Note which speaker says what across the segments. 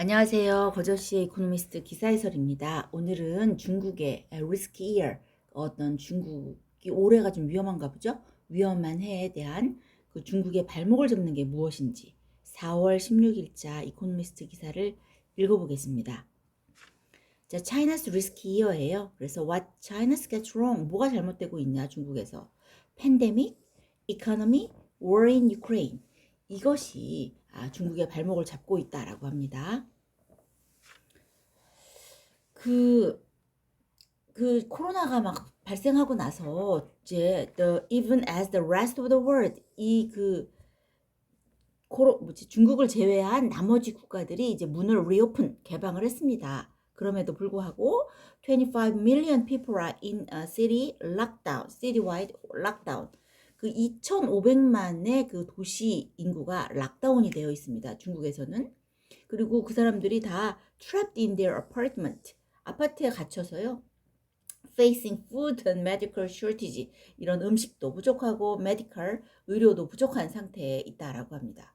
Speaker 1: 안녕하세요. 거저씨의 이코노미스트 기사 해설입니다. 오늘은 중국의 리스키 이어, 어떤 중국이 올해가 좀 위험한가 보죠? 위험한 해에 대한 그 중국의 발목을 잡는 게 무엇인지 4월 16일자 이코노미스트 기사를 읽어보겠습니다. 자, China's risky year예요. 그래서 what China gets wrong, 뭐가 잘못되고 있냐 중국에서. 팬데믹, economy, war in Ukraine. 이것이 중국의 발목을 잡고 있다라고 합니다. 그 코로나가 막 발생하고 나서 이제 even as the rest of the world 중국을 제외한 나머지 국가들이 이제 문을 reopen 개방을 했습니다. 그럼에도 불구하고 25 million people are in a citywide lockdown. 그 2,500만의 그 도시 인구가 락다운이 되어 있습니다. 중국에서는. 그리고 그 사람들이 다 trapped in their apartment. 아파트에 갇혀서요. facing food and medical shortage. 이런 음식도 부족하고 medical 의료도 부족한 상태에 있다라고 합니다.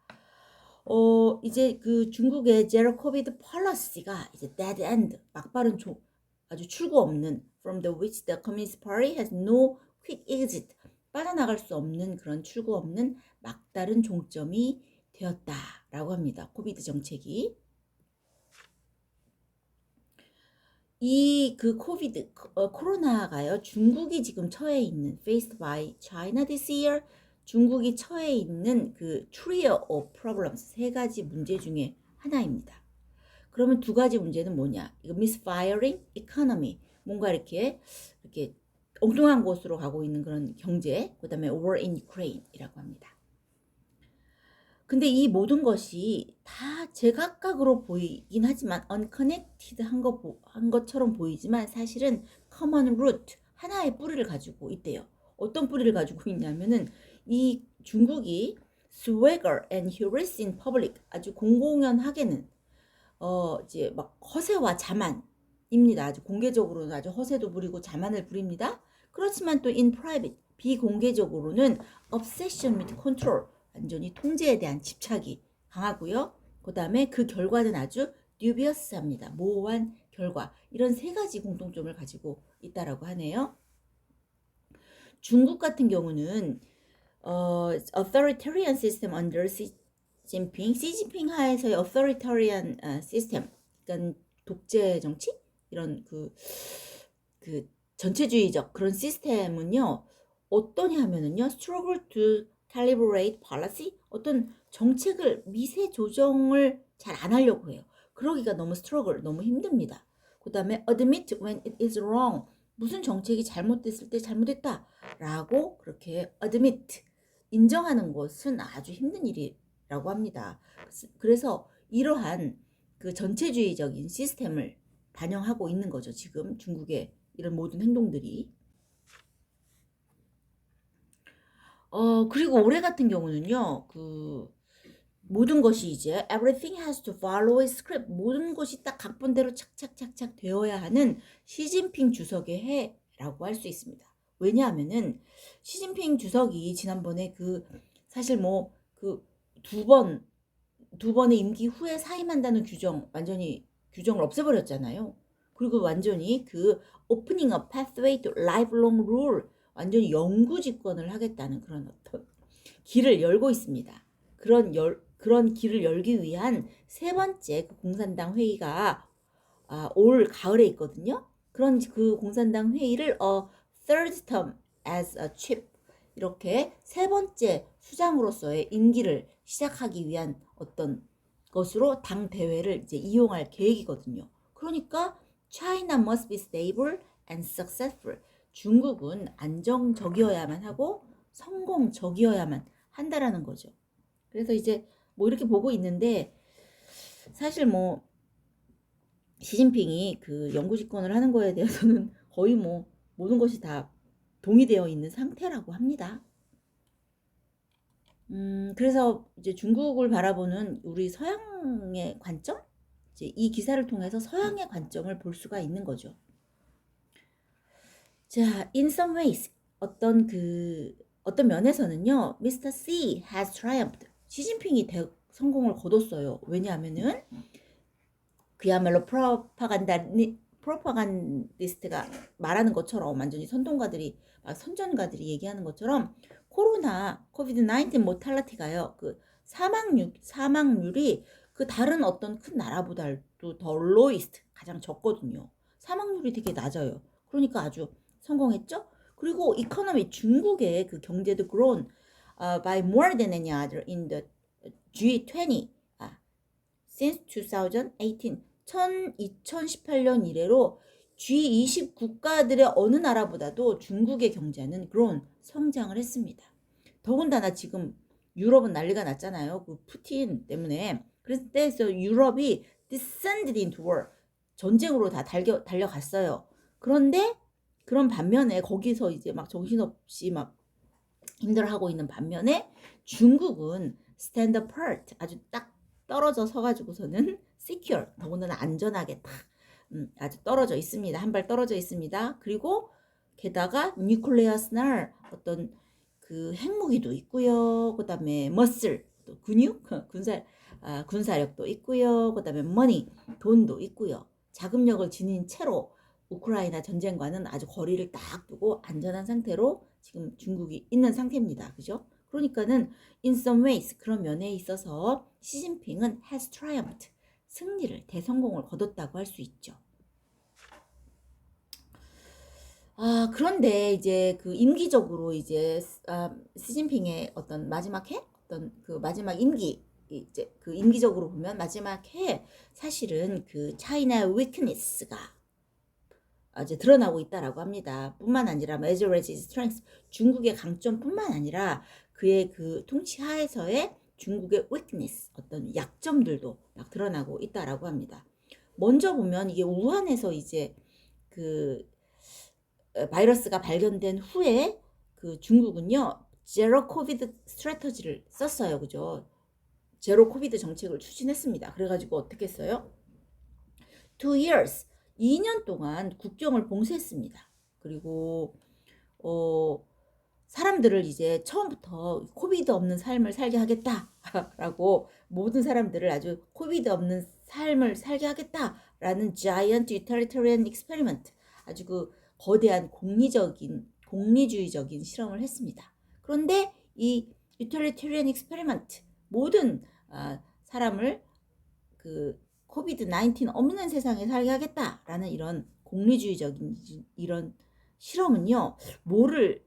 Speaker 1: 이제 그 중국의 제로 코비드 폴리시가 이제 dead end, 막바른 아주 출구 없는 from the which the Communist Party has no quick exit. 빠져나갈 수 없는 그런 출구 없는 막다른 종점이 되었다라고 합니다. 코비드 정책이. 이 그 코로나가요, 중국이 지금 처해 있는 faced by China this year, 중국이 처해 있는 그 trio of problems, 세 가지 문제 중에 하나입니다. 그러면 두 가지 문제는 뭐냐? 이거 misfiring economy, 뭔가 이렇게 엉뚱한 곳으로 가고 있는 그런 경제, 그다음에 war in Ukraine이라고 합니다. 근데 이 모든 것이 다 제각각으로 보이긴 하지만 unconnected 한 것처럼 보이지만 사실은 common root, 하나의 뿌리를 가지고 있대요. 어떤 뿌리를 가지고 있냐면은 이 중국이 swagger and hubris in public, 아주 공공연하게는 이제 막 허세와 자만입니다. 아주 공개적으로는 아주 허세도 부리고 자만을 부립니다. 그렇지만 또 in private, 비공개적으로는 obsession with control, 완전히 통제에 대한 집착이 강하고요. 그 다음에 그 결과는 아주 dubious합니다. 모호한 결과. 이런 세 가지 공통점을 가지고 있다라고 하네요. 중국 같은 경우는 authoritarian system under Xi Jinping 하에서의 authoritarian system, 그러니까 독재 정치, 이런 그 전체주의적 그런 시스템은요, 어떠냐 하면은요, struggle to calibrate policy, 어떤 정책을 미세 조정을 잘 안 하려고 해요. 그러기가 너무 struggle, 너무 힘듭니다. 그 다음에 admit when it is wrong, 무슨 정책이 잘못됐을 때 잘못됐다 라고 그렇게 admit, 인정하는 것은 아주 힘든 일이라고 합니다. 그래서 이러한 그 전체주의적인 시스템을 반영하고 있는 거죠. 지금 중국의 이런 모든 행동들이. 그리고 올해 같은 경우는요, 그 모든 것이 이제 everything has to follow a script, 모든 것이 딱 각본대로 착착착착 되어야 하는 시진핑 주석의 해라고 할 수 있습니다. 왜냐하면은 시진핑 주석이 지난번에 사실 뭐 두 번의 임기 후에 사임한다는 완전히 규정을 없애버렸잖아요. 그리고 완전히 opening a pathway to lifelong rule, 완전히 영구 집권을 하겠다는 그런 어떤 길을 열고 있습니다. 그런 길을 열기 위한 세 번째 공산당 회의가 올 가을에 있거든요. 그런 그 공산당 회의를 third term as a chief, 이렇게 세 번째 수장으로서의 임기를 시작하기 위한 어떤 것으로 당 대회를 이제 이용할 계획이거든요. 그러니까 China must be stable and successful. 중국은 안정적이어야만 하고 성공적이어야만 한다라는 거죠. 그래서 이제 뭐 이렇게 보고 있는데, 사실 뭐 시진핑이 영구 집권을 하는 거에 대해서는 거의 뭐 모든 것이 다 동의되어 있는 상태라고 합니다. 그래서 이제 중국을 바라보는 우리 서양의 관점? 이제 이 기사를 통해서 서양의 관점을 볼 수가 있는 거죠. 자, in some ways, 어떤 면에서는요, Mr. Xi has triumphed. 시진핑이 성공을 거뒀어요. 왜냐하면은 그야말로 프로파간디스트가 말하는 것처럼 완전히 선동가들이 선전가들이 얘기하는 것처럼 코로나 코비드 19 모탈리티가요. 그 사망률이 그 다른 어떤 큰 나라보다도 더 로이스트 가장 적거든요. 사망률이 되게 낮아요. 그러니까 아주 성공했죠. 그리고 이코노미 중국의 그 경제도 grown by more than any other in the G20 since 2018 2018년 이래로 G20 국가들의 어느 나라보다도 중국의 경제는 그런 성장을 했습니다. 더군다나 지금 유럽은 난리가 났잖아요. 그 푸틴 때문에. 그래서 유럽이 descended into war. 전쟁으로 다 달려갔어요. 그런데 그런 반면에 거기서 이제 막 정신없이 막 힘들어하고 있는 반면에 중국은 stand apart. 아주 딱 떨어져 서가지고서는 secure. 더군다나 안전하게 딱 아주 떨어져 있습니다. 한 발 떨어져 있습니다. 그리고 게다가 뉴클레어 스날 어떤 그 핵무기도 있고요. 그다음에 머슬 또 근육 군사력도 있고요. 그다음에 머니 돈도 있고요. 자금력을 지닌 채로 우크라이나 전쟁과는 아주 거리를 딱 두고 안전한 상태로 지금 중국이 있는 상태입니다. 그죠? 그러니까는 in some ways 그런 면에 있어서 시진핑은 has triumphed 승리를 대성공을 거뒀다고 할 수 있죠. 그런데 이제 그 임기적으로 이제 시진핑의 어떤 마지막 해 어떤 그 마지막 임기 이제 그 임기적으로 보면 마지막 해 사실은 그 차이나 위크니스가 이제 드러나고 있다라고 합니다. 뿐만 아니라 measures its strength 중국의 강점뿐만 아니라 그의 그 통치 하에서의 중국의 weakness 어떤 약점들도 막 드러나고 있다라고 합니다. 먼저 보면 이게 우한에서 이제 그 바이러스가 발견된 후에 그 중국은요 제로 코비드 스트래터지를 썼어요. 그죠? 제로 코비드 정책을 추진했습니다. 그래가지고 어떻게 했어요? 2 years 2년 동안 국경을 봉쇄했습니다. 그리고 사람들을 이제 처음부터 코비드 없는 삶을 살게 하겠다라고 모든 사람들을 아주 코비드 없는 삶을 살게 하겠다라는 giant utilitarian experiment 아주 그 거대한 공리주의적인 실험을 했습니다. 그런데 이 utilitarian experiment 모든 사람을 그 코비드 19 없는 세상에 살게 하겠다라는 이런 공리주의적인 이런 실험은요 뭐를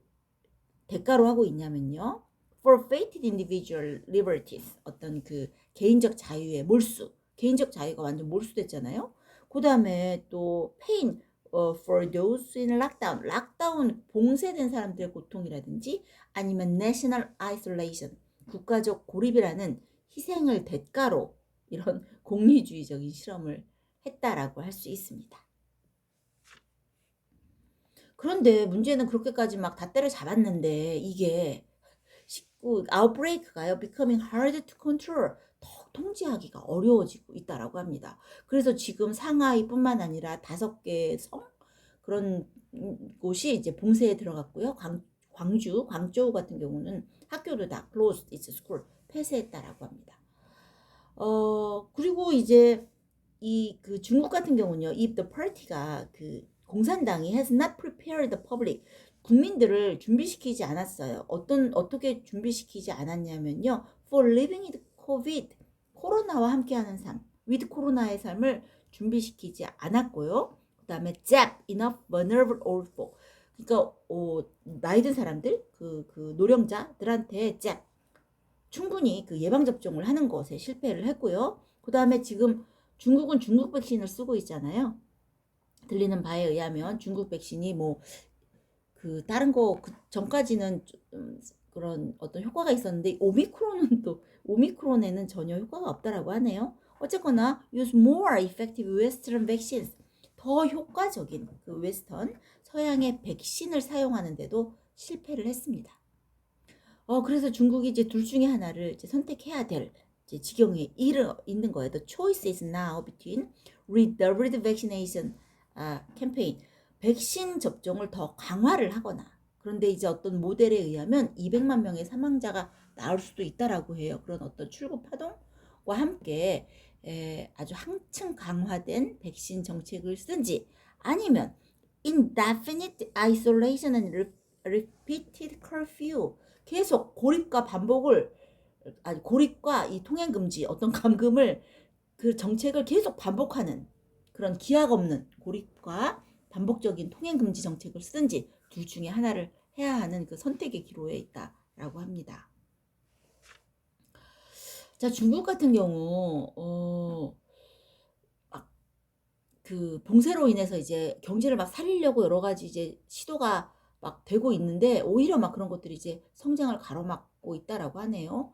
Speaker 1: 대가로 하고 있냐면요 forfeited individual liberties 어떤 그 개인적 자유의 몰수 개인적 자유가 완전 몰수됐잖아요. 그 다음에 또 pain for those in 락다운 봉쇄된 사람들의 고통이라든지 아니면 national isolation 국가적 고립이라는 희생을 대가로 이런 공리주의적인 실험을 했다라고 할 수 있습니다. 그런데 문제는 그렇게까지 막 다 때려잡았는데 이게 19 아웃브레이크가요 becoming hard to control 더 통제하기가 어려워지고 있다라고 합니다. 그래서 지금 상하이뿐만 아니라 5개의 성 그런 곳이 이제 봉쇄에 들어갔고요. 광저우 같은 경우는 학교도 다 closed its school 폐쇄했다라고 합니다. 그리고 이제 이 그 중국 같은 경우는요. if the party가 그 공산당이 has not prepared the public 국민들을 준비시키지 않았어요. 어떻게 준비시키지 않았냐면요. for living with covid 코로나와 함께하는 삶 with 코로나의 삶을 준비시키지 않았고요. 그다음에 jab enough vulnerable old folk 그러니까 나이 든 사람들 그 노령자들한테 jab 충분히 그 예방접종을 하는 것에 실패를 했고요. 그 다음에 지금 중국은 중국 백신을 쓰고 있잖아요. 들리는 바에 의하면 중국 백신이 뭐 그 다른 거 그 전까지는 그런 어떤 효과가 있었는데 오미크론에는 전혀 효과가 없다라고 하네요. 어쨌거나 use more effective western vaccines 더 효과적인 그 웨스턴 서양의 백신을 사용하는데도 실패를 했습니다. 그래서 중국이 이제 둘 중에 하나를 이제 선택해야 될 이제 지경에 있는 거예요. The choice is now between redoubled vaccination campaign. 백신 접종을 더 강화를 하거나 그런데 이제 어떤 모델에 의하면 200만 명의 사망자가 나올 수도 있다라고 해요. 그런 어떤 출구 파동과 함께 아주 한층 강화된 백신 정책을 쓰든지 아니면 indefinite isolation and repeated curfew 계속 고립과 이 통행 금지 어떤 감금을 그 정책을 계속 반복하는 그런 기약 없는 고립과 반복적인 통행 금지 정책을 쓰든지 둘 중에 하나를 해야 하는 그 선택의 기로에 있다라고 합니다. 자, 중국 같은 경우 그 봉쇄로 인해서 이제 경제를 막 살리려고 여러 가지 이제 시도가 막 되고 있는데 오히려 막 그런 것들이 이제 성장을 가로막고 있다라고 하네요.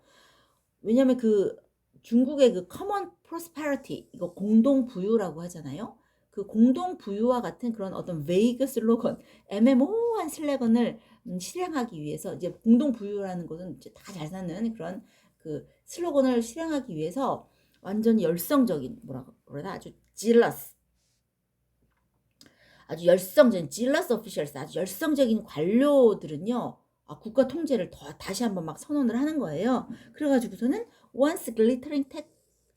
Speaker 1: 왜냐면 그 중국의 그 common prosperity 이거 공동 부유라고 하잖아요. 그 공동 부유와 같은 그런 어떤 vague 슬로건, 애매모호한 슬로건을 실행하기 위해서 이제 공동 부유라는 것은 이제 다 잘 사는 그런 그 슬로건을 실행하기 위해서 완전히 열성적인 뭐라고 그러나 아주 열성적인 jealous officials 아주 열성적인 관료들은요. 국가 통제를 다시 한번 막 선언을 하는 거예요. 그래가지고서는 once glittering tech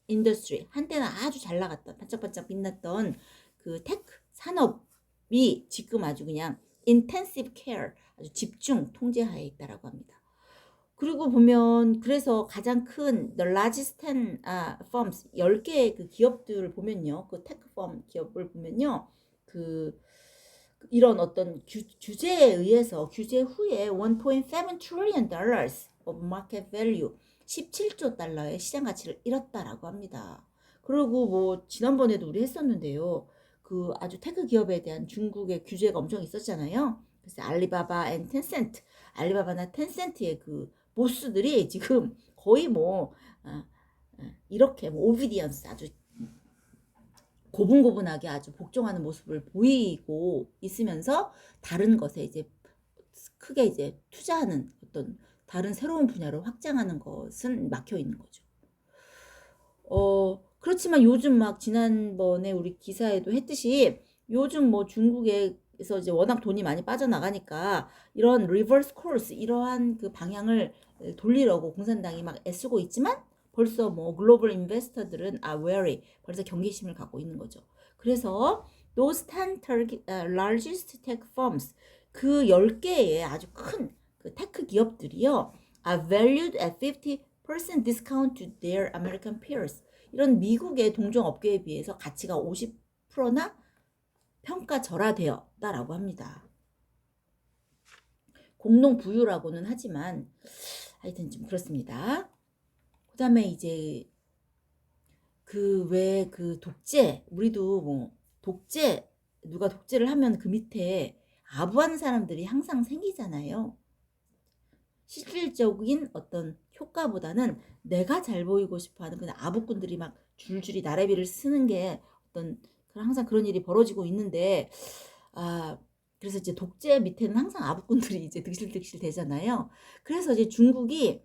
Speaker 1: industry 한때는 아주 잘 나갔던 반짝반짝 빛났던 그 테크 산업이 지금 아주 그냥 intensive care 아주 집중 통제하에 있다라고 합니다. 그리고 보면 그래서 가장 큰 the largest 10 firms 10개의 그 기업들을 보면요. 그 테크 펌 기업을 보면요. 그 이런 어떤 규제에 의해서 규제 후에 1.7 trillion dollars of market value 17조 달러의 시장 가치를 잃었다라고 합니다. 그리고 뭐 지난번에도 우리 했었는데요. 그 아주 테크 기업에 대한 중국의 규제가 엄청 있었잖아요. 그래서 알리바바나 텐센트의 그 보스들이 지금 거의 뭐 이렇게 뭐 오비디언스 아주 고분고분하게 아주 복종하는 모습을 보이고 있으면서 다른 것에 이제 크게 이제 투자하는 어떤 다른 새로운 분야로 확장하는 것은 막혀 있는 거죠. 그렇지만 요즘 막 지난번에 우리 기사에도 했듯이 요즘 뭐 중국에서 이제 워낙 돈이 많이 빠져나가니까 이런 리버스 코스 이러한 그 방향을 돌리려고 공산당이 막 애쓰고 있지만 벌써 뭐 글로벌 인베스터들은 wary 벌써 경계심을 갖고 있는 거죠. 그래서 those 10 largest tech firms 그 10개의 아주 큰 그 테크 기업들이요 are valued at 50% discount to their American peers. 이런 미국의 동종 업계에 비해서 가치가 50%나 평가절하되었다라고 합니다. 공동 부유라고는 하지만 하여튼 좀 그렇습니다. 그 다음에 이제 그 왜 그 독재 우리도 뭐 독재 누가 독재를 하면 그 밑에 아부하는 사람들이 항상 생기잖아요. 실질적인 어떤 효과보다는 내가 잘 보이고 싶어하는 그냥 아부꾼들이 막 줄줄이 나래비를 쓰는 게 어떤 항상 그런 일이 벌어지고 있는데 그래서 이제 독재 밑에는 항상 아부꾼들이 이제 득실득실 되잖아요. 그래서 이제 중국이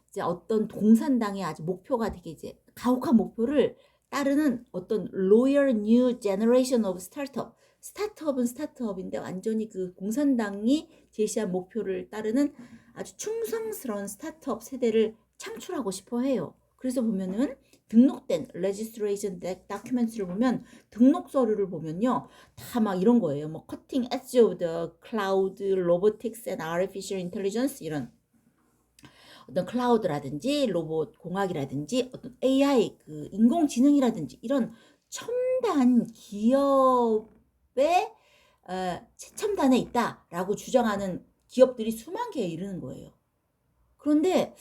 Speaker 1: 이제 어떤 공산당의 아주 목표가 되게 이제 가혹한 목표를 따르는 어떤 loyal new generation of startup. 스타트업은 스타트업인데 완전히 그 공산당이 제시한 목표를 따르는 아주 충성스러운 스타트업 세대를 창출하고 싶어 해요. 그래서 보면은 등록된 registration documents를 보면 등록 서류를 보면요. 다 막 이런 거예요. 뭐 cutting edge of the cloud, robotics and artificial intelligence 이런 어떤 클라우드라든지 로봇 공학이라든지 어떤 AI 그 인공지능이라든지 이런 첨단 기업의 최첨단에 있다라고 주장하는 기업들이 수만 개에 이르는 거예요. 그런데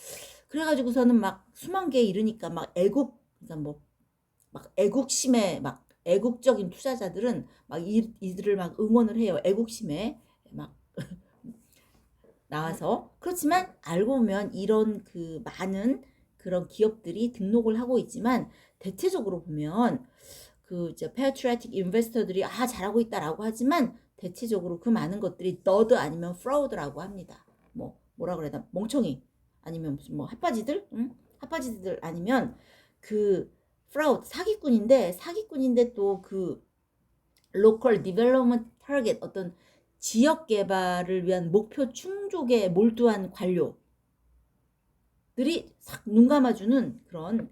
Speaker 1: 그래가지고서는 막 수만 개에 이르니까 막 그러니까 뭐 막 애국심에 막 애국적인 투자자들은 막 이들을 막 응원을 해요. 애국심에 막 나와서. 그렇지만 알고 보면 이런 그 많은 그런 기업들이 등록을 하고 있지만 대체적으로 보면 그 이제 patriotic investor들이 잘하고 있다라고 하지만 대체적으로 그 많은 것들이 너드 아니면 프라우드라고 합니다. 뭐라 그래야 되나 멍청이 아니면 무슨 뭐 핫바지들 핫바지들 아니면 그 프라우드 사기꾼인데 또 그 local development target 어떤 지역 개발을 위한 목표 충족에 몰두한 관료들이 싹 눈 감아주는 그런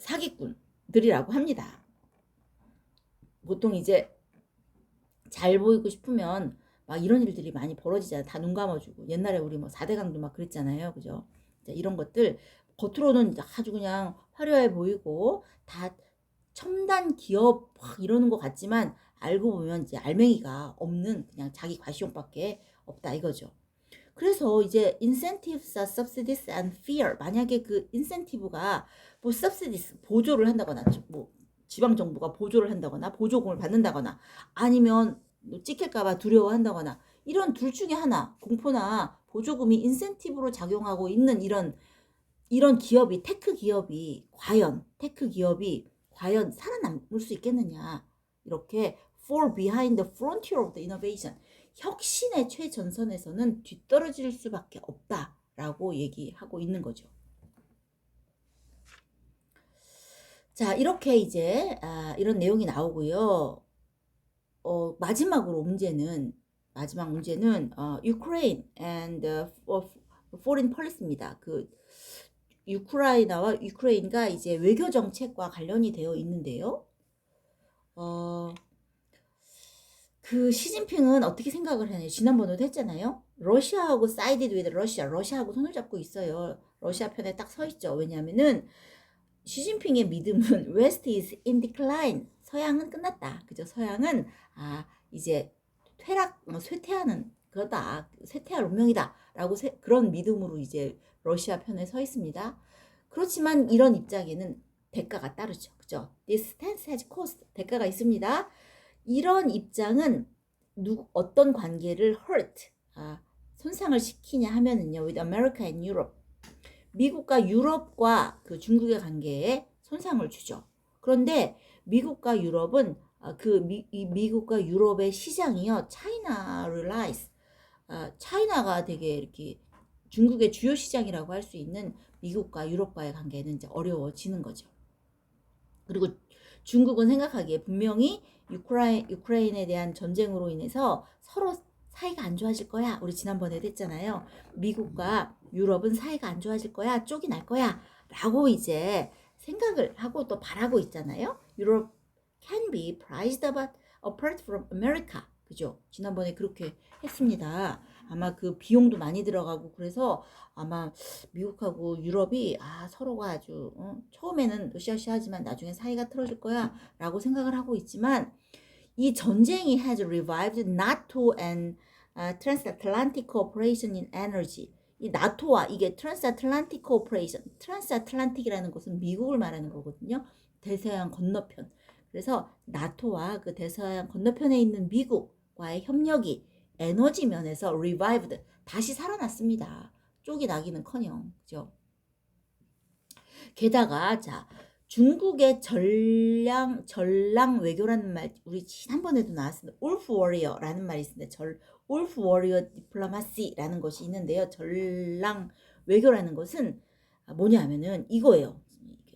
Speaker 1: 사기꾼들이라고 합니다. 보통 이제 잘 보이고 싶으면 막 이런 일들이 많이 벌어지잖아요. 다 눈 감아주고. 옛날에 우리 뭐 4대 강도 막 그랬잖아요. 그죠? 이런 것들 겉으로는 아주 그냥 화려해 보이고 다 첨단 기업 막 이러는 것 같지만 알고 보면 이제 알맹이가 없는 그냥 자기 과시용밖에 없다 이거죠. 그래서 이제 incentives, subsidies and fear. 만약에 그 인센티브가 뭐 subsidies 보조를 한다거나 뭐 지방 정부가 보조를 한다거나 보조금을 받는다거나 아니면 뭐 찍힐까봐 두려워한다거나 이런 둘 중에 하나 공포나 보조금이 인센티브로 작용하고 있는 이런 기업이 테크 기업이 과연 살아남을 수 있겠느냐 이렇게 fall behind the frontier of the innovation 혁신의 최전선에서는 뒤떨어질 수밖에 없다라고 얘기하고 있는 거죠. 자, 이렇게 이제 이런 내용이 나오고요. 마지막 문제는 Ukraine and foreign policy입니다. 그 우크라이나와 유크레인과 이제 외교 정책과 관련이 되어 있는데요. 그 시진핑은 어떻게 생각을 하냐요. 지난번에도 했잖아요. 러시아하고 sided with 러시아하고 손을 잡고 있어요. 러시아 편에 딱 서 있죠. 왜냐하면은 시진핑의 믿음은 West is in decline. 서양은 끝났다. 그죠? 서양은 이제 쇠퇴하는 그거다. 쇠퇴할 운명이다. 라고 그런 믿음으로 이제 러시아 편에 서 있습니다. 그렇지만 이런 입장에는 대가가 따르죠. 그죠? This stance has cost. 대가가 있습니다. 이런 입장은 어떤 관계를 hurt, 손상을 시키냐 하면은요, with America and Europe. 미국과 유럽과 그 중국의 관계에 손상을 주죠. 그런데 미국과 유럽은 미국과 유럽의 시장이요, China relies, 차이나가 되게 이렇게 중국의 주요 시장이라고 할 수 있는 미국과 유럽과의 관계는 이제 어려워지는 거죠. 그리고 중국은 생각하기에 분명히 유크레인에 대한 전쟁으로 인해서 서로 사이가 안 좋아질 거야. 우리 지난번에도 했잖아요. 미국과 유럽은 사이가 안 좋아질 거야. 쪽이 날 거야. 라고 이제 생각을 하고 또 바라고 있잖아요. Europe can be prized apart from America. 그죠? 지난번에 그렇게 했습니다. 아마 그 비용도 많이 들어가고 그래서 아마 미국하고 유럽이 서로가 아주 처음에는 으쌰으쌰하지만 나중에 사이가 틀어질 거야 라고 생각을 하고 있지만 이 전쟁이 has revived NATO and transatlantic cooperation in energy. 이 나토와 이게 transatlantic cooperation, transatlantic이라는 것은 미국을 말하는 거거든요. 대서양 건너편. 그래서 나토와 그 대서양 건너편에 있는 미국과의 협력이 에너지 면에서 revived, 다시 살아났습니다. 쪽이 나기는커녕, 그죠? 게다가 중국의 전랑 외교라는 말 우리 지난번에도 나왔습니다. wolf warrior라는 말이 있습니다. wolf warrior diplomacy라는 것이 있는데요. 전랑 외교라는 것은 뭐냐면은 이거예요.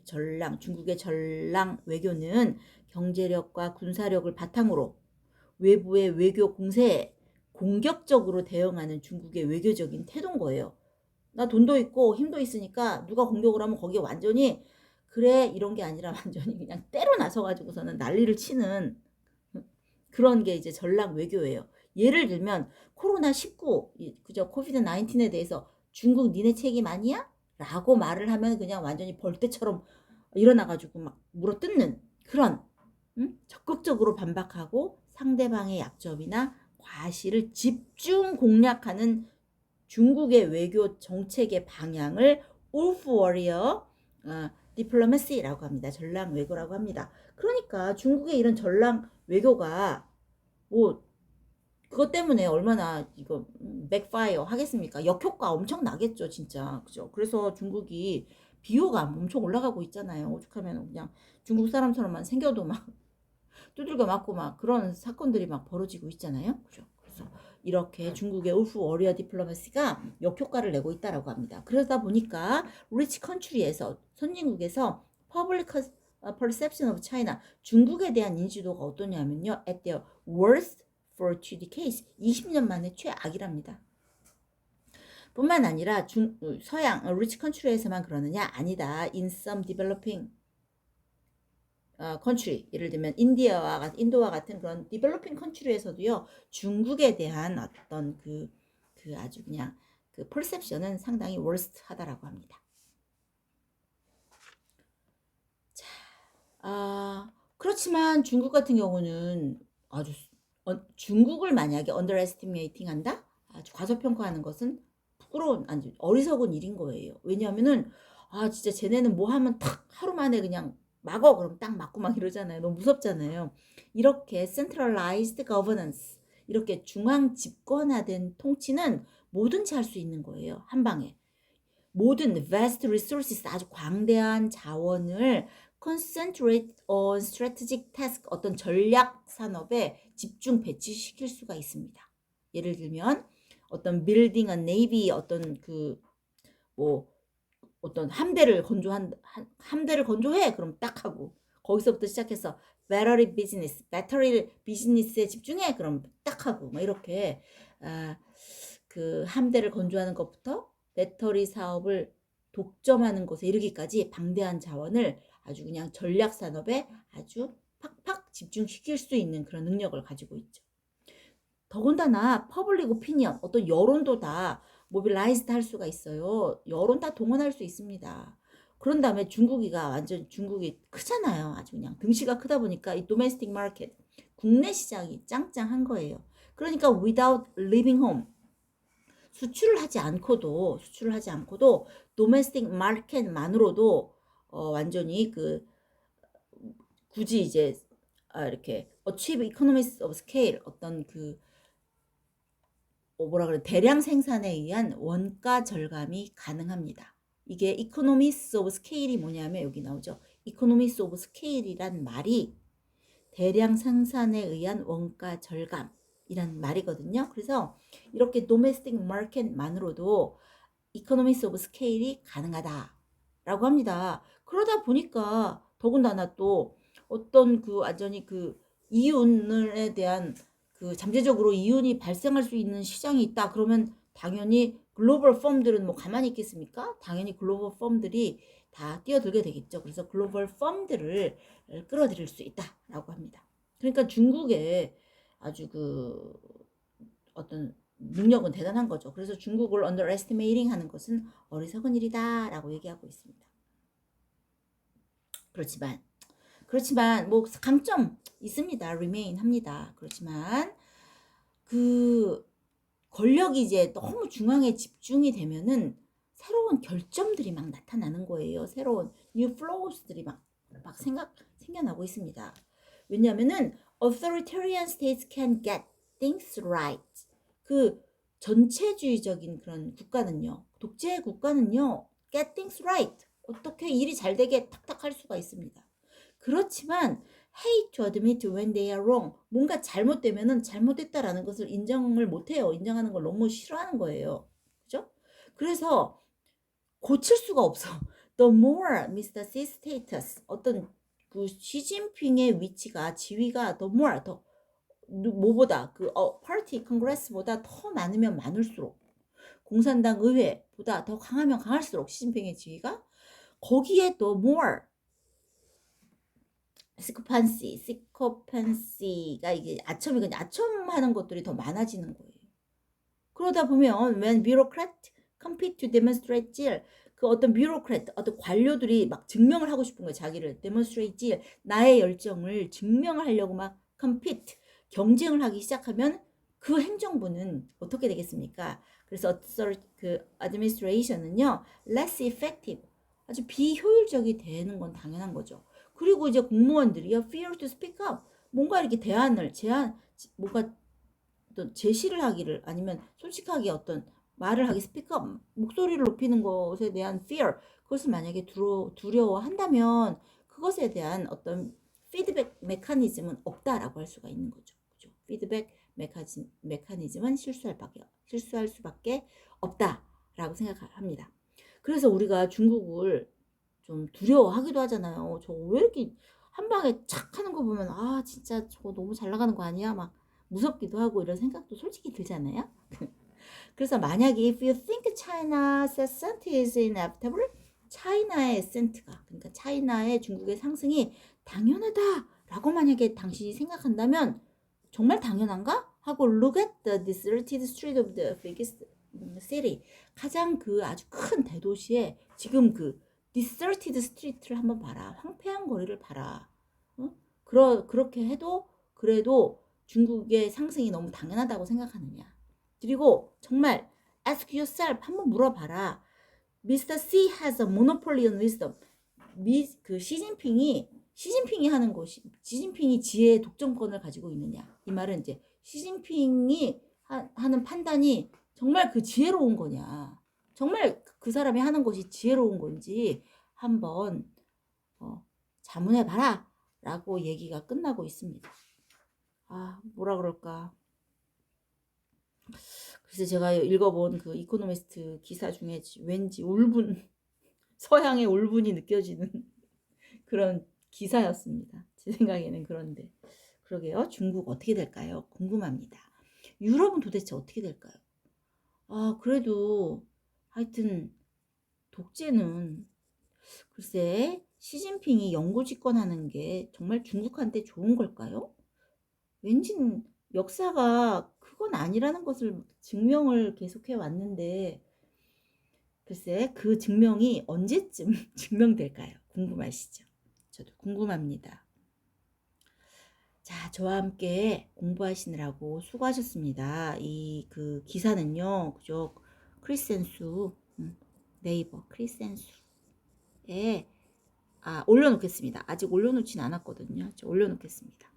Speaker 1: 중국의 전랑 외교는 경제력과 군사력을 바탕으로 외부의 외교 공세에 공격적으로 대응하는 중국의 외교적인 태도인 거예요. 나 돈도 있고 힘도 있으니까 누가 공격을 하면 거기에 완전히 그래 이런 게 아니라 완전히 그냥 때로 나서가지고서는 난리를 치는 그런 게 이제 전략 외교예요. 예를 들면 코로나19 그죠? 코비드 19에 대해서 중국 니네 책임 아니야? 라고 말을 하면 그냥 완전히 벌떼처럼 일어나가지고 막 물어뜯는 그런 적극적으로 반박하고 상대방의 약점이나 과실을 집중 공략하는 중국의 외교 정책의 방향을 wolf warrior 디플로마시라고 합니다. 전랑 외교라고 합니다. 그러니까 중국의 이런 전랑 외교가 뭐 그것 때문에 얼마나 이거 백파이어 하겠습니까? 역효과 엄청 나겠죠, 진짜. 그죠? 그래서 중국이 비호감 엄청 올라가고 있잖아요. 오죽하면 그냥 중국 사람처럼만 생겨도 막 두들겨 맞고 막 그런 사건들이 막 벌어지고 있잖아요. 그죠? 그래서 이렇게 중국의 울프 워리어 디플로마시가 역효과를 내고 있다라고 합니다. 그러다 보니까 리치 컨트리에서 선진국에서 퍼블릭 perception of China 중국에 대한 인지도가 어떠냐면요. at their worst for 2 decades 20년 만에 최악이랍니다. 뿐만 아니라 서양 리치 컨트리에서만 그러느냐? 아니다. in some developing 컨트리, 예를 들면 인도와 같은 그런 디벨로핑 컨트리에서도요, 중국에 대한 어떤 그 아주 그냥 그 퍼셉션은 상당히 월스트하다라고 합니다. 그렇지만 중국 같은 경우는 아주 중국을 만약에 underestimating 한다? 아주 과소평가하는 것은 부끄러운, 아니 어리석은 일인 거예요. 왜냐하면은 진짜 쟤네는 뭐 하면 탁 하루 만에 그냥 막어 그럼 딱 맞고 막 이러잖아요. 너무 무섭잖아요. 이렇게 centralized governance, 이렇게 중앙 집권화된 통치는 뭐든지 할 수 있는 거예요. 한 방에. 모든 vast resources, 아주 광대한 자원을 concentrate on strategic task, 어떤 전략 산업에 집중 배치시킬 수가 있습니다. 예를 들면 어떤 building a navy, 어떤 어떤 함대를 건조해 그럼 딱 하고, 거기서부터 시작해서 배터리 비즈니스에 집중해 그럼 딱 하고, 막 이렇게 그 함대를 건조하는 것부터 배터리 사업을 독점하는 곳에 이르기까지 방대한 자원을 아주 그냥 전략 산업에 아주 팍팍 집중시킬 수 있는 그런 능력을 가지고 있죠. 더군다나 퍼블릭 오피니언, 어떤 여론도 다 모빌라이즈드 할 수가 있어요. 여론 다 동원할 수 있습니다. 그런 다음에 중국이 크잖아요. 아주 그냥 등치가 크다 보니까 이 도메스틱 마켓, 국내 시장이 짱짱한 거예요. 그러니까 without leaving home, 수출을 하지 않고도 도메스틱 마켓만으로도 완전히 굳이 이제 이렇게 achieve economies of scale, 어떤 대량 생산에 의한 원가 절감이 가능합니다. 이게 economies of scale이 뭐냐면 여기 나오죠. economies of scale이란 말이 대량 생산에 의한 원가 절감이란 말이거든요. 그래서 이렇게 domestic market만으로도 economies of scale이 가능하다라고 합니다. 그러다 보니까 더군다나 또 어떤 완전히 이윤에 대한 잠재적으로 이윤이 발생할 수 있는 시장이 있다. 그러면 당연히 글로벌 펌들은 뭐 가만히 있겠습니까? 당연히 글로벌 펌들이 다 뛰어들게 되겠죠. 그래서 글로벌 펌들을 끌어들일 수 있다라고 합니다. 그러니까 중국의 아주 어떤 능력은 대단한 거죠. 그래서 중국을 underestimating 하는 것은 어리석은 일이다라고 얘기하고 있습니다. 그렇지만 뭐 강점 있습니다. remain 합니다. 그렇지만 권력이 이제 너무 중앙에 집중이 되면은 새로운 결점들이 막 나타나는 거예요. 새로운 new flows들이 막 생겨나고 있습니다. 왜냐하면은 authoritarian states can get things right. 전체주의적인 그런 국가는요, 독재 국가는요, get things right, 어떻게 일이 잘 되게 탁탁 할 수가 있습니다. 그렇지만 hate to admit when they are wrong, 뭔가 잘못되면은 잘못됐다라는 것을 인정을 못해요. 인정하는 걸 너무 싫어하는 거예요. 그죠? 그래서 고칠 수가 없어. The more Mr. C status, 어떤 시진핑의 위치가, 지위가 the more, 뭐보다 파티 컨그레스보다 더 많으면 많을수록, 공산당 의회보다 더 강하면 강할수록 시진핑의 지위가, 거기에 또 more 시코판시가 이게 아첨하는 것들이 더 많아지는 거예요. 그러다 보면 when bureaucrat compete to demonstrate zeal, 어떤 bureaucrat, 어떤 관료들이 막 증명을 하고 싶은 거예요. 자기를 demonstrate zeal, 나의 열정을 증명을 하려고 막 compete, 경쟁을 하기 시작하면 그 행정부는 어떻게 되겠습니까? 그래서 administration은요 less effective, 아주 비효율적이 되는 건 당연한 거죠. 그리고 이제 공무원들이요 fear to speak up, 뭔가 이렇게 뭔가 어떤 제시를 하기를, 아니면 솔직하게 어떤 말을 하기, speak up, 목소리를 높이는 것에 대한 fear, 그것을 만약에 두려워한다면 그것에 대한 어떤 피드백 메커니즘은 없다라고 할 수가 있는 거죠. 그죠? 피드백 메커니즘은 실수할 수밖에 없다라고 생각합니다. 그래서 우리가 중국을 좀 두려워하기도 하잖아요. 저 왜 이렇게 한 방에 착 하는 거 보면 진짜 저거 너무 잘 나가는 거 아니야? 막 무섭기도 하고 이런 생각도 솔직히 들잖아요. 그래서 만약에 if you think China's ascent is inevitable, 차이나의 ascent가, 그러니까 차이나의 중국의 상승이 당연하다라고 만약에 당신이 생각한다면 정말 당연한가? 하고 look at the deserted street of the biggest city. 가장 그 아주 큰 대도시에 지금 그 deserted street를 한번 봐라. 황폐한 거리를 봐라. 어? 그렇게 해도 그래도 중국의 상승이 너무 당연하다고 생각하느냐. 그리고 정말 ask yourself 한번 물어봐라. Mr. Xi has a monopoly on wisdom. 시진핑이 하는 것이 시진핑이 지혜의 독점권을 가지고 있느냐. 이 말은 이제 시진핑이 하는 판단이 정말 그 지혜로운 거냐. 정말 그 사람이 하는 것이 지혜로운 건지 한번 자문해 봐라. 라고 얘기가 끝나고 있습니다. 뭐라 그럴까. 그래서 제가 읽어본 그 이코노미스트 기사 중에 왠지 서양의 울분이 느껴지는 그런 기사였습니다. 제 생각에는. 그런데 그러게요. 중국 어떻게 될까요? 궁금합니다. 유럽은 도대체 어떻게 될까요? 그래도 하여튼 독재는 글쎄 시진핑이 영구집권하는 게 정말 중국한테 좋은 걸까요? 왠지 역사가 그건 아니라는 것을 증명을 계속해 왔는데 글쎄 그 증명이 언제쯤 증명될까요? 궁금하시죠? 저도 궁금합니다. 자, 저와 함께 공부하시느라고 수고하셨습니다. 이 그 기사는요, 그죠? 크리센수 네이버 크리센수에 올려놓겠습니다. 아직 올려놓진 않았거든요. 저 올려놓겠습니다.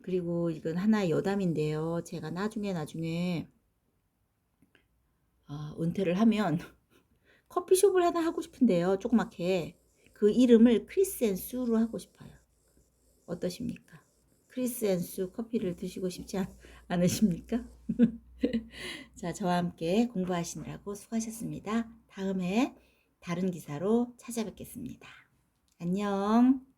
Speaker 1: 그리고 이건 하나의 여담인데요. 제가 나중에 은퇴를 하면 커피숍을 하나 하고 싶은데요. 조그맣게 그 이름을 크리센수로 하고 싶어요. 어떠십니까? 크리스앤수 커피를 드시고 싶지 않으십니까? 자, 저와 함께 공부하시느라고 수고하셨습니다. 다음에 다른 기사로 찾아뵙겠습니다. 안녕.